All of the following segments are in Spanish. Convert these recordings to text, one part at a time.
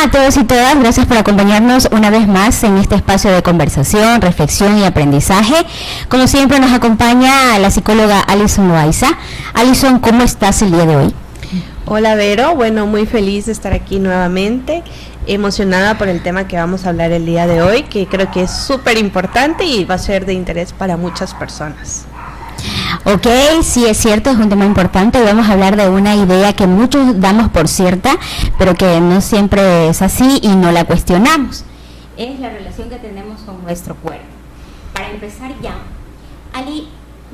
a todos y todas, gracias por acompañarnos una vez más en este espacio de conversación, reflexión y aprendizaje. Como siempre nos acompaña la psicóloga Alison Loaiza. Alison, ¿cómo estás el día de hoy? Hola Vero, bueno, muy feliz de estar aquí nuevamente, emocionada por el tema que vamos a hablar el día de hoy, que creo que es súper importante y va a ser de interés para muchas personas. Ok, sí es cierto, es un tema importante. Vamos a hablar de una idea que muchos damos por cierta, pero que no siempre es así y no la cuestionamos. Es la relación que tenemos con nuestro cuerpo. Para empezar ya, Ali,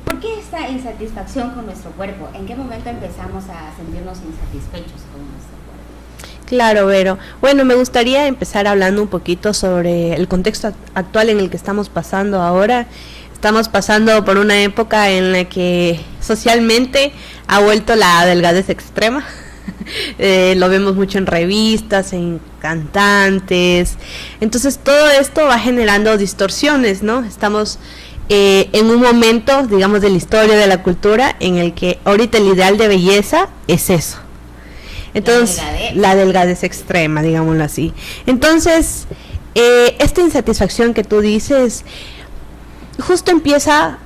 ¿por qué esta insatisfacción con nuestro cuerpo? ¿En qué momento empezamos a sentirnos insatisfechos con nuestro cuerpo? Claro, Vero. Bueno, me gustaría empezar hablando un poquito sobre el contexto actual en el que estamos pasando ahora. Estamos pasando por una época en la que socialmente ha vuelto la delgadez extrema. Lo vemos mucho en revistas, en cantantes. Entonces todo esto va generando distorsiones, ¿no? Estamos en un momento, digamos, de la historia, de la cultura, en el que ahorita el ideal de belleza es eso. Entonces, la delgadez extrema, digámoslo así. Entonces, esta insatisfacción que tú dices justo empieza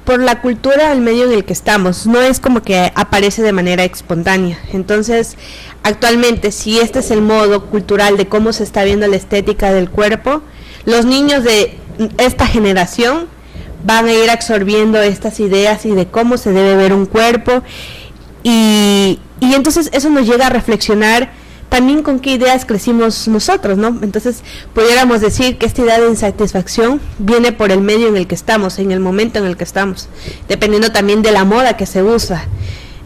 por la cultura del medio en el que estamos, no es como que aparece de manera espontánea. Entonces, actualmente, si este es el modo cultural de cómo se está viendo la estética del cuerpo, los niños de esta generación van a ir absorbiendo estas ideas y de cómo se debe ver un cuerpo, y entonces eso nos llega a reflexionar también con qué ideas crecimos nosotros, ¿no? Entonces pudiéramos decir que esta idea de insatisfacción viene por el medio en el que estamos, en el momento en el que estamos, dependiendo también de la moda que se usa.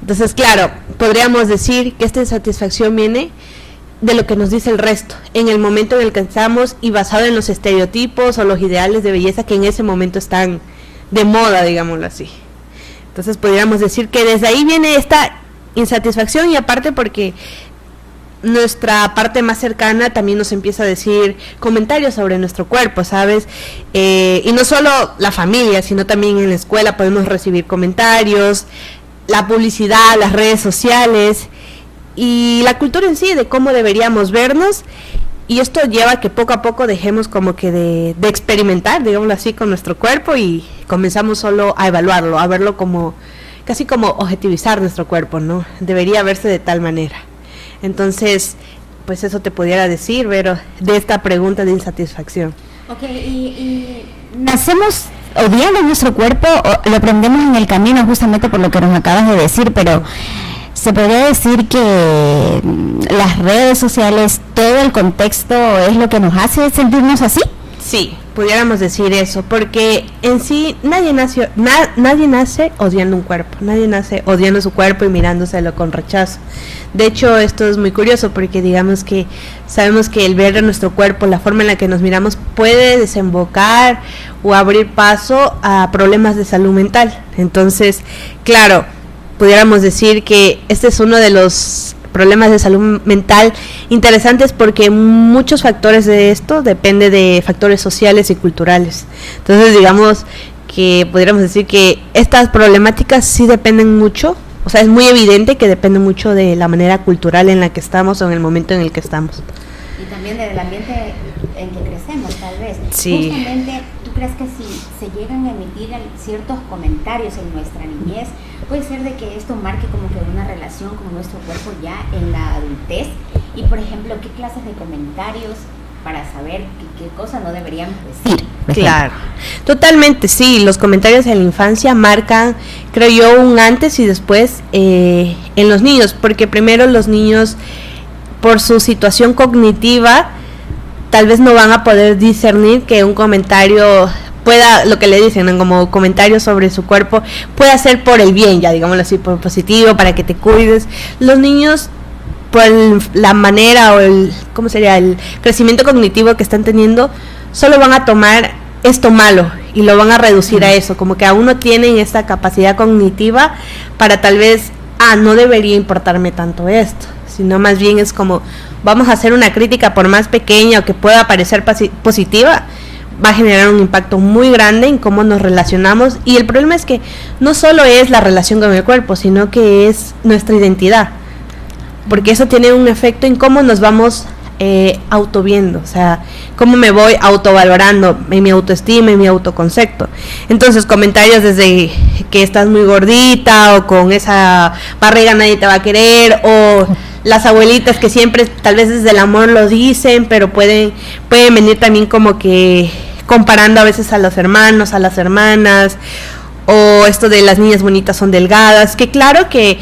Entonces, claro, podríamos decir que esta insatisfacción viene de lo que nos dice el resto, en el momento en el que estamos y basado en los estereotipos o los ideales de belleza que en ese momento están de moda, digámoslo así. Entonces podríamos decir que desde ahí viene esta insatisfacción, y aparte porque nuestra parte más cercana también nos empieza a decir comentarios sobre nuestro cuerpo, ¿sabes? Y no solo la familia, sino también en la escuela podemos recibir comentarios, la publicidad, las redes sociales y la cultura en sí de cómo deberíamos vernos, y esto lleva a que poco a poco dejemos como que de experimentar, digámoslo así, con nuestro cuerpo y comenzamos solo a evaluarlo, a verlo como, casi como objetivizar nuestro cuerpo, ¿no? Debería verse de tal manera. Entonces, pues eso te pudiera decir, Vero, de esta pregunta de insatisfacción. Ok, y ¿nacemos odiando nuestro cuerpo o lo aprendemos en el camino, justamente por lo que nos acabas de decir? Pero se podría decir que las redes sociales, todo el contexto es lo que nos hace sentirnos así. Sí, pudiéramos decir eso, porque en sí nadie nace odiando un cuerpo, nadie nace odiando su cuerpo y mirándoselo con rechazo. De hecho, esto es muy curioso porque digamos que sabemos que el ver nuestro cuerpo, la forma en la que nos miramos, puede desembocar o abrir paso a problemas de salud mental. Entonces, claro, pudiéramos decir que este es uno de los problemas de salud mental interesantes, porque muchos factores de esto depende de factores sociales y culturales. Entonces, digamos que podríamos decir que estas problemáticas sí dependen mucho, o sea, es muy evidente que depende mucho de la manera cultural en la que estamos o en el momento en el que estamos. Y también del ambiente en que crecemos, tal vez. Sí. Justamente, ¿tú crees que si se llegan a emitir ciertos comentarios en nuestra niñez, puede ser de que esto marque como que una relación con nuestro cuerpo ya en la adultez? Y, por ejemplo, ¿qué clases de comentarios para saber qué cosa no deberíamos decir? Claro, totalmente, sí, los comentarios en la infancia marcan, creo yo, un antes y después en los niños, porque primero los niños, por su situación cognitiva, tal vez no van a poder discernir que un comentario pueda, lo que le dicen, ¿no?, como comentarios sobre su cuerpo, pueda ser por el bien, ya digámoslo así, por positivo, para que te cuides. Los niños, por la manera o el crecimiento cognitivo que están teniendo, solo van a tomar esto malo y lo van a reducir a eso, como que aún no tienen esta capacidad cognitiva para tal vez, no debería importarme tanto esto, sino más bien es como, vamos a hacer una crítica por más pequeña o que pueda parecer positiva, va a generar un impacto muy grande en cómo nos relacionamos. Y el problema es que no solo es la relación con el cuerpo, sino que es nuestra identidad, porque eso tiene un efecto en cómo nos vamos autoviendo, o sea, cómo me voy autovalorando en mi autoestima, en mi autoconcepto. Entonces, comentarios desde que estás muy gordita, o con esa barriga nadie te va a querer, o las abuelitas que siempre tal vez desde el amor lo dicen, pero pueden venir también como que comparando a veces a los hermanos, a las hermanas, o esto de las niñas bonitas son delgadas, que claro que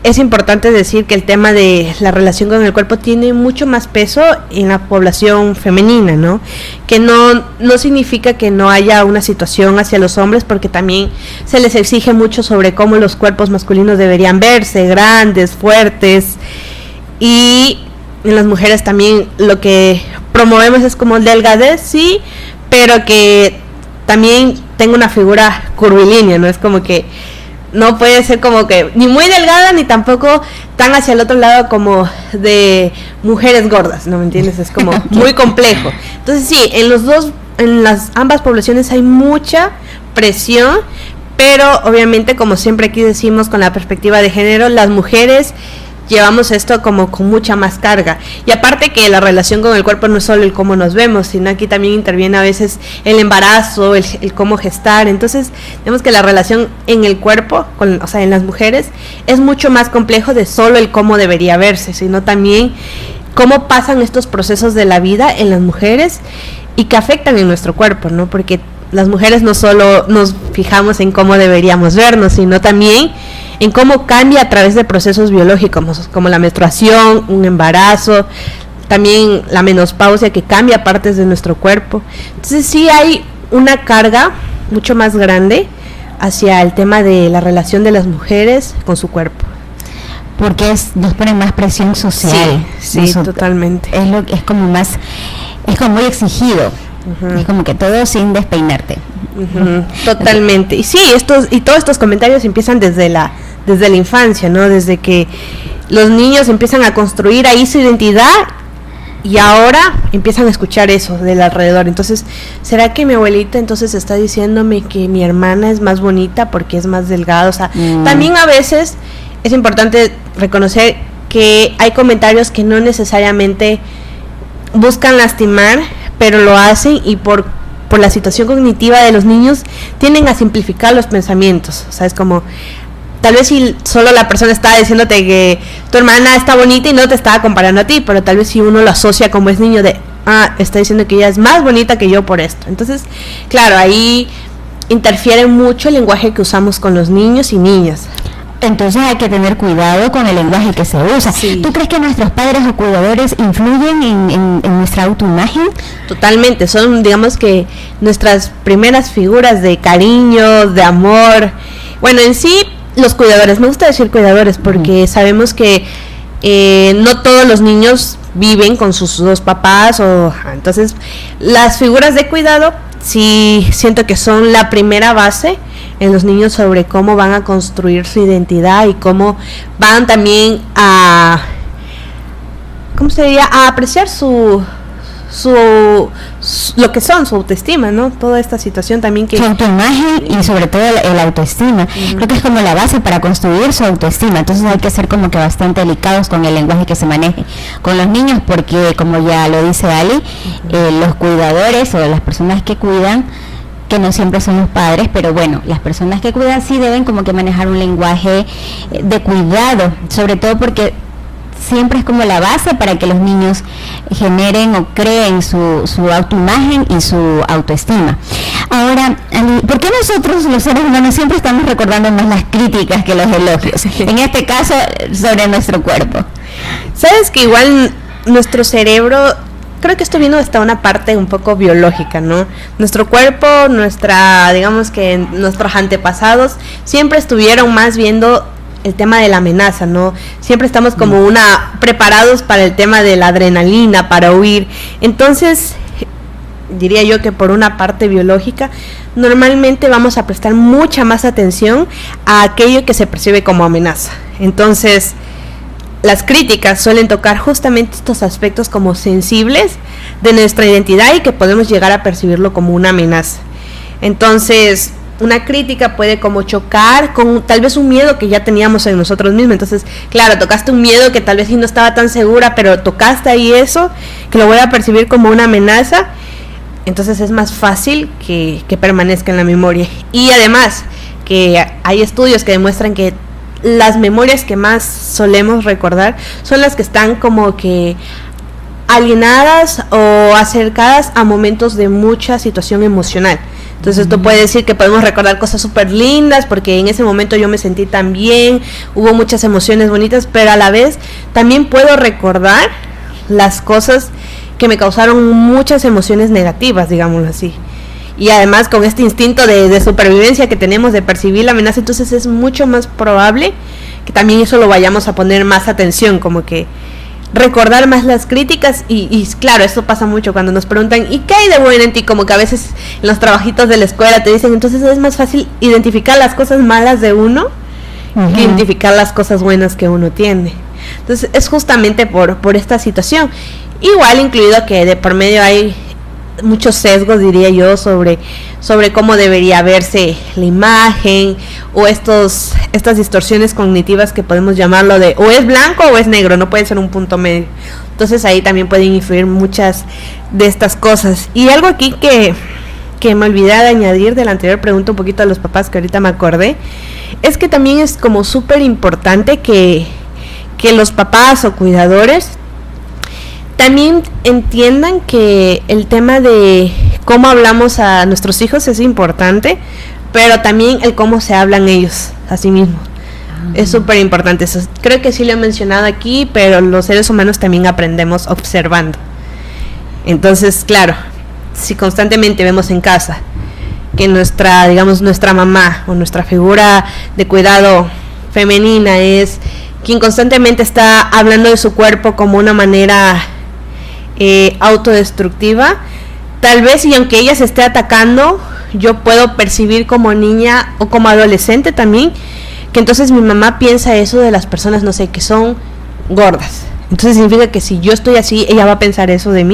es importante decir que el tema de la relación con el cuerpo tiene mucho más peso en la población femenina, ¿no? Que no significa que no haya una situación hacia los hombres, porque también se les exige mucho sobre cómo los cuerpos masculinos deberían verse, grandes, fuertes, y en las mujeres también lo que promovemos es como delgadez, sí, pero que también tenga una figura curvilínea, ¿no? Es como que no puede ser como que ni muy delgada ni tampoco tan hacia el otro lado como de mujeres gordas, ¿no me entiendes? Es como muy complejo. Entonces sí, en las ambas poblaciones hay mucha presión, pero obviamente, como siempre aquí decimos con la perspectiva de género, las mujeres llevamos esto como con mucha más carga, y aparte que la relación con el cuerpo no es solo el cómo nos vemos, sino aquí también interviene a veces el embarazo, el cómo gestar. Entonces vemos que la relación en el cuerpo, o sea, en las mujeres, es mucho más complejo de solo el cómo debería verse, sino también cómo pasan estos procesos de la vida en las mujeres y que afectan en nuestro cuerpo, ¿no? Porque las mujeres no solo nos fijamos en cómo deberíamos vernos, sino también en cómo cambia a través de procesos biológicos, como la menstruación, un embarazo, también la menopausia, que cambia partes de nuestro cuerpo. Entonces sí hay una carga mucho más grande hacia el tema de la relación de las mujeres con su cuerpo. Porque nos pone más presión social. Sí, totalmente. Es como muy exigido. Uh-huh. Es como que todo sin despeinarte. Uh-huh. Totalmente. Y sí, todos estos comentarios empiezan desde la infancia, ¿no? Desde que los niños empiezan a construir ahí su identidad, y ahora empiezan a escuchar eso del alrededor. Entonces, ¿será que mi abuelita entonces está diciéndome que mi hermana es más bonita porque es más delgada? O sea, también a veces es importante reconocer que hay comentarios que no necesariamente buscan lastimar, pero lo hacen, y por la situación cognitiva de los niños tienden a simplificar los pensamientos. O sea, es como, tal vez si solo la persona está diciéndote que tu hermana está bonita y no te está comparando a ti, pero tal vez si uno lo asocia como es niño de, está diciendo que ella es más bonita que yo por esto. Entonces, claro, ahí interfiere mucho el lenguaje que usamos con los niños y niñas. Entonces hay que tener cuidado con el lenguaje que se usa. Sí. ¿Tú crees que nuestros padres o cuidadores influyen en nuestra autoimagen? Totalmente, son, digamos que, nuestras primeras figuras de cariño, de amor. Bueno, en sí, los cuidadores, me gusta decir cuidadores porque sabemos que no todos los niños viven con sus dos papás, entonces las figuras de cuidado sí siento que son la primera base en los niños sobre cómo van a construir su identidad y cómo van también a, ¿cómo se diría?, a apreciar lo que son, su autoestima, ¿no? Toda esta situación también que... Su autoimagen y sobre todo el autoestima. Uh-huh. Creo que es como la base para construir su autoestima. Entonces hay que ser como que bastante delicados con el lenguaje que se maneje con los niños, porque como ya lo dice Ali, los cuidadores o las personas que cuidan, que no siempre son los padres, pero bueno, las personas que cuidan sí deben como que manejar un lenguaje de cuidado, sobre todo porque siempre es como la base para que los niños generen o creen su autoimagen y su autoestima. Ahora, Ali, ¿por qué nosotros los seres humanos siempre estamos recordando más las críticas que los elogios? En este caso, sobre nuestro cuerpo. Sabes que igual nuestro cerebro, creo que esto vino hasta una parte un poco biológica, ¿no? Nuestro cuerpo, digamos que nuestros antepasados siempre estuvieron más viendo el tema de la amenaza, ¿no? Siempre estamos como preparados para el tema de la adrenalina, para huir. Entonces, diría yo que por una parte biológica, normalmente vamos a prestar mucha más atención a aquello que se percibe como amenaza. Entonces, las críticas suelen tocar justamente estos aspectos como sensibles de nuestra identidad y que podemos llegar a percibirlo como una amenaza. Entonces, una crítica puede como chocar con tal vez un miedo que ya teníamos en nosotros mismos. Entonces, claro, tocaste un miedo que tal vez sí no estaba tan segura, pero tocaste ahí eso, que lo voy a percibir como una amenaza. Entonces es más fácil que permanezca en la memoria. Y además, que hay estudios que demuestran que las memorias que más solemos recordar son las que están como que alienadas o acercadas a momentos de mucha situación emocional. Entonces esto puede decir que podemos recordar cosas súper lindas porque en ese momento yo me sentí tan bien, hubo muchas emociones bonitas, pero a la vez también puedo recordar las cosas que me causaron muchas emociones negativas, digámoslo así. Y además con este instinto de supervivencia que tenemos de percibir la amenaza, entonces es mucho más probable que también eso lo vayamos a poner más atención, como que recordar más las críticas y claro, esto pasa mucho cuando nos preguntan ¿y qué hay de bueno en ti? Como que a veces en los trabajitos de la escuela te dicen, entonces es más fácil identificar las cosas malas de uno que identificar las cosas buenas que uno tiene. Entonces es justamente por esta situación, igual incluido que de por medio hay muchos sesgos, diría yo, sobre cómo debería verse la imagen o estas distorsiones cognitivas que podemos llamarlo de o es blanco o es negro, no puede ser un punto medio. Entonces ahí también pueden influir muchas de estas cosas. Y algo aquí que me olvidé de añadir de la anterior pregunta un poquito a los papás, que ahorita me acordé, es que también es como súper importante que los papás o cuidadores también entiendan que el tema de cómo hablamos a nuestros hijos es importante, pero también el cómo se hablan ellos a sí mismos. Es súper importante eso. Creo que sí lo he mencionado aquí, pero los seres humanos también aprendemos observando. Entonces, claro, si constantemente vemos en casa que nuestra mamá o nuestra figura de cuidado femenina es quien constantemente está hablando de su cuerpo como una manera autodestructiva, tal vez, y aunque ella se esté atacando, yo puedo percibir como niña o como adolescente también que entonces mi mamá piensa eso de las personas, no sé, que son gordas. Entonces significa que si yo estoy así, ella va a pensar eso de mí.